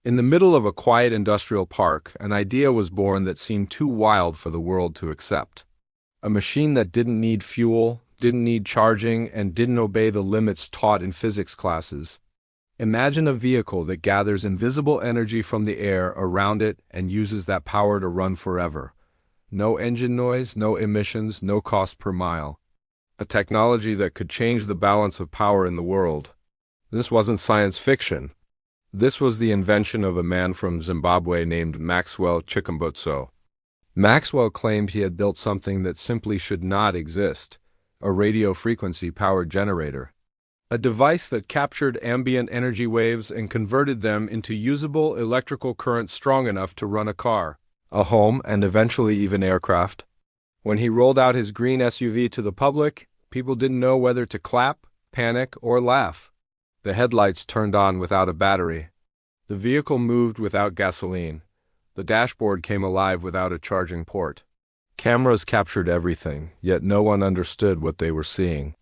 In the middle of a quiet industrial park, an idea was born that seemed too wild for the world to accept. A machine that didn't need fuel, didn't need charging, and didn't obey the limits taught in physics classes. Imagine a vehicle that gathers invisible energy from the air around it and uses that power to run forever. No engine noise, no emissions, no cost per mile. A technology that could change the balance of power in the world. This wasn't science fiction. This was the invention of a man from Zimbabwe named Maxwell Chikumbutso. Maxwell claimed he had built something that simply should not exist, a radio frequency-powered generator. A device that captured ambient energy waves and converted them into usable electrical current strong enough to run a car, a home, and eventually even aircraft. When he rolled out his green SUV to the public, people didn't know whether to clap, panic, or laugh. The headlights turned on without a battery. The vehicle moved without gasoline. The dashboard came alive without a charging port. Cameras captured everything, yet no one understood what they were seeing.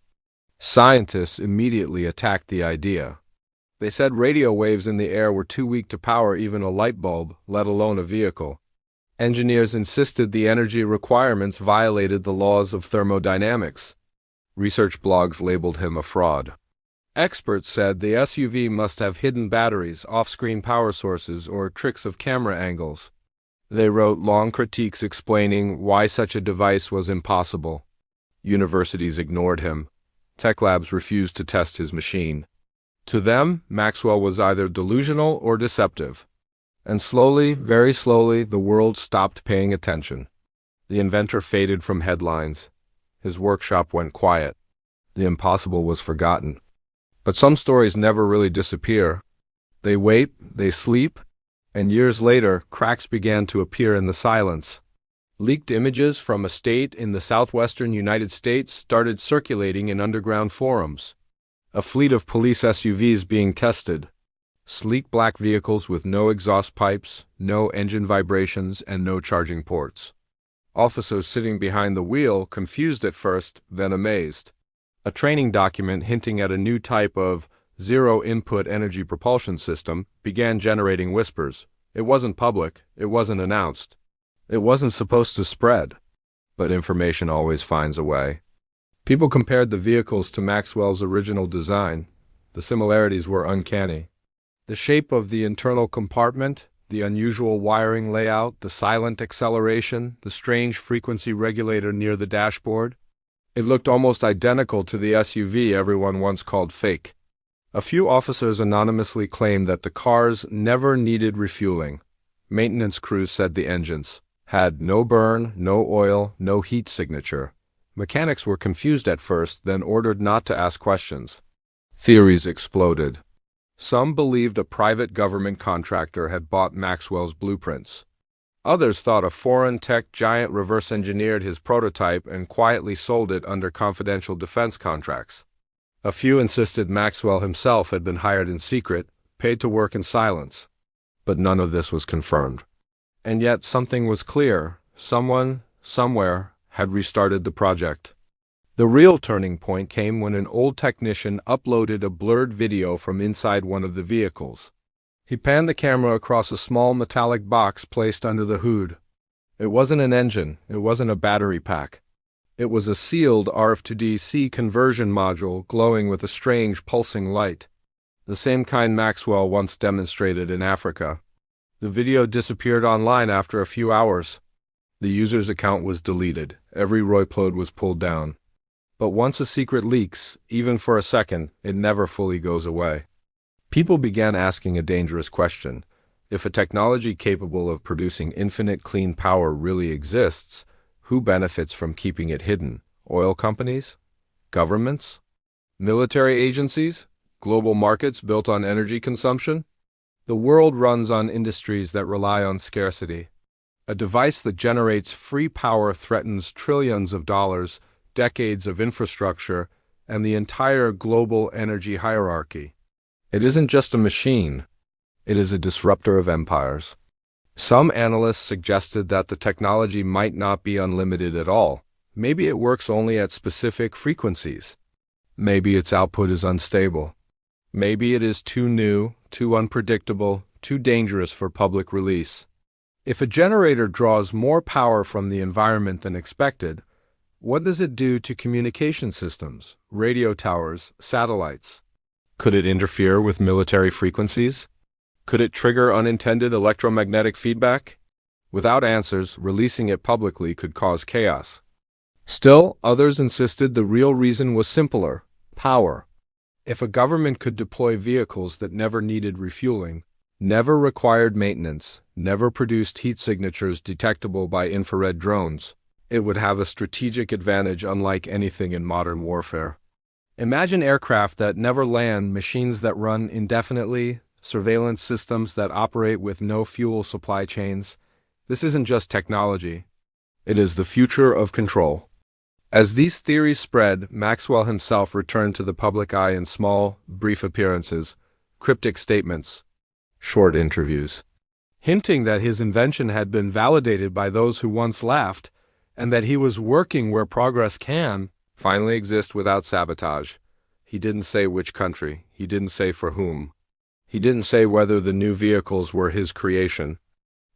Scientists immediately attacked the idea. They said radio waves in the air were too weak to power even a light bulb, let alone a vehicle. Engineers insisted the energy requirements violated the laws of thermodynamics. Research blogs labeled him a fraud. Experts said the SUV must have hidden batteries, off-screen power sources, or tricks of camera angles. They wrote long critiques explaining why such a device was impossible. Universities ignored him. Tech labs refused to test his machine. To them, Maxwell was either delusional or deceptive. And slowly, very slowly, the world stopped paying attention. The inventor faded from headlines. His workshop went quiet. The impossible was forgotten. But some stories never really disappear. They wait, they sleep, and years later, cracks began to appear in the silence. Leaked images from a state in the southwestern United States started circulating in underground forums. A fleet of police SUVs being tested. Sleek black vehicles with no exhaust pipes, no engine vibrations, and no charging ports. Officers sitting behind the wheel, confused at first, then amazed. A training document hinting at a new type of zero-input energy propulsion system began generating whispers. It wasn't public, it wasn't announced. It wasn't supposed to spread. But information always finds a way. People compared the vehicles to Maxwell's original design. The similarities were uncanny. The shape of the internal compartment, the unusual wiring layout, the silent acceleration, the strange frequency regulator near the dashboard. It looked almost identical to the SUV everyone once called fake. A few officers anonymously claimed that the cars never needed refueling. Maintenance crews said the engines had no burn, no oil, no heat signature. Mechanics were confused at first, then ordered not to ask questions. Theories exploded. Some believed a private government contractor had bought Maxwell's blueprints. Others thought a foreign tech giant reverse-engineered his prototype and quietly sold it under confidential defense contracts. A few insisted Maxwell himself had been hired in secret, paid to work in silence. But none of this was confirmed. And yet something was clear. Someone, somewhere, had restarted the project. The real turning point came when an old technician uploaded a blurred video from inside one of the vehicles. He panned the camera across a small metallic box placed under the hood. It wasn't an engine, it wasn't a battery pack. It was a sealed RF-to-DC conversion module glowing with a strange pulsing light. The same kind Maxwell once demonstrated in Africa. The video disappeared online after a few hours. The user's account was deleted. Every Royplode was pulled down. But once a secret leaks, even for a second, it never fully goes away. People began asking a dangerous question. If a technology capable of producing infinite clean power really exists, who benefits from keeping it hidden? Oil companies? Governments? Military agencies? Global markets built on energy consumption? The world runs on industries that rely on scarcity. A device that generates free power threatens trillions of dollars, decades of infrastructure, and the entire global energy hierarchy. It isn't just a machine. It is a disruptor of empires. Some analysts suggested that the technology might not be unlimited at all. Maybe it works only at specific frequencies. Maybe its output is unstable. Maybe it is too new, too unpredictable, too dangerous for public release. If a generator draws more power from the environment than expected, what does it do to communication systems, radio towers, satellites? Could it interfere with military frequencies? Could it trigger unintended electromagnetic feedback? Without answers, releasing it publicly could cause chaos. Still, others insisted the real reason was simpler: power. If a government could deploy vehicles that never needed refueling, never required maintenance, never produced heat signatures detectable by infrared drones, it would have a strategic advantage unlike anything in modern warfare. Imagine aircraft that never land, machines that run indefinitely, surveillance systems that operate with no fuel supply chains. This isn't just technology. It is the future of control. As these theories spread, Maxwell himself returned to the public eye in small, brief appearances, cryptic statements, short interviews, hinting that his invention had been validated by those who once laughed, and that he was working where progress can finally exist without sabotage. He didn't say which country. He didn't say for whom. He didn't say whether the new vehicles were his creation,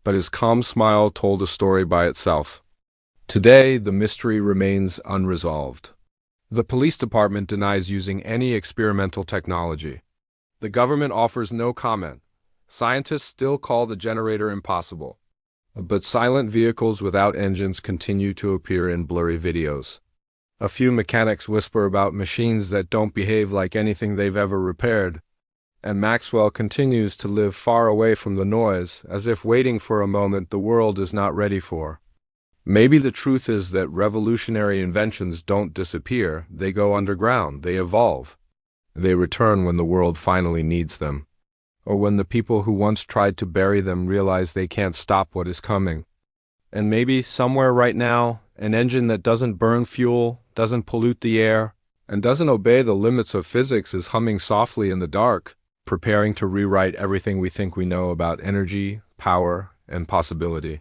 but his calm smile told a story by itself. Today, the mystery remains unresolved. The police department denies using any experimental technology. The government offers no comment. Scientists still call the generator impossible. But silent vehicles without engines continue to appear in blurry videos. A few mechanics whisper about machines that don't behave like anything they've ever repaired, and Maxwell continues to live far away from the noise, as if waiting for a moment the world is not ready for. Maybe the truth is that revolutionary inventions don't disappear, they go underground, they evolve. They return when the world finally needs them, or when the people who once tried to bury them realize they can't stop what is coming. And maybe, somewhere right now, an engine that doesn't burn fuel, doesn't pollute the air, and doesn't obey the limits of physics is humming softly in the dark, preparing to rewrite everything we think we know about energy, power, and possibility.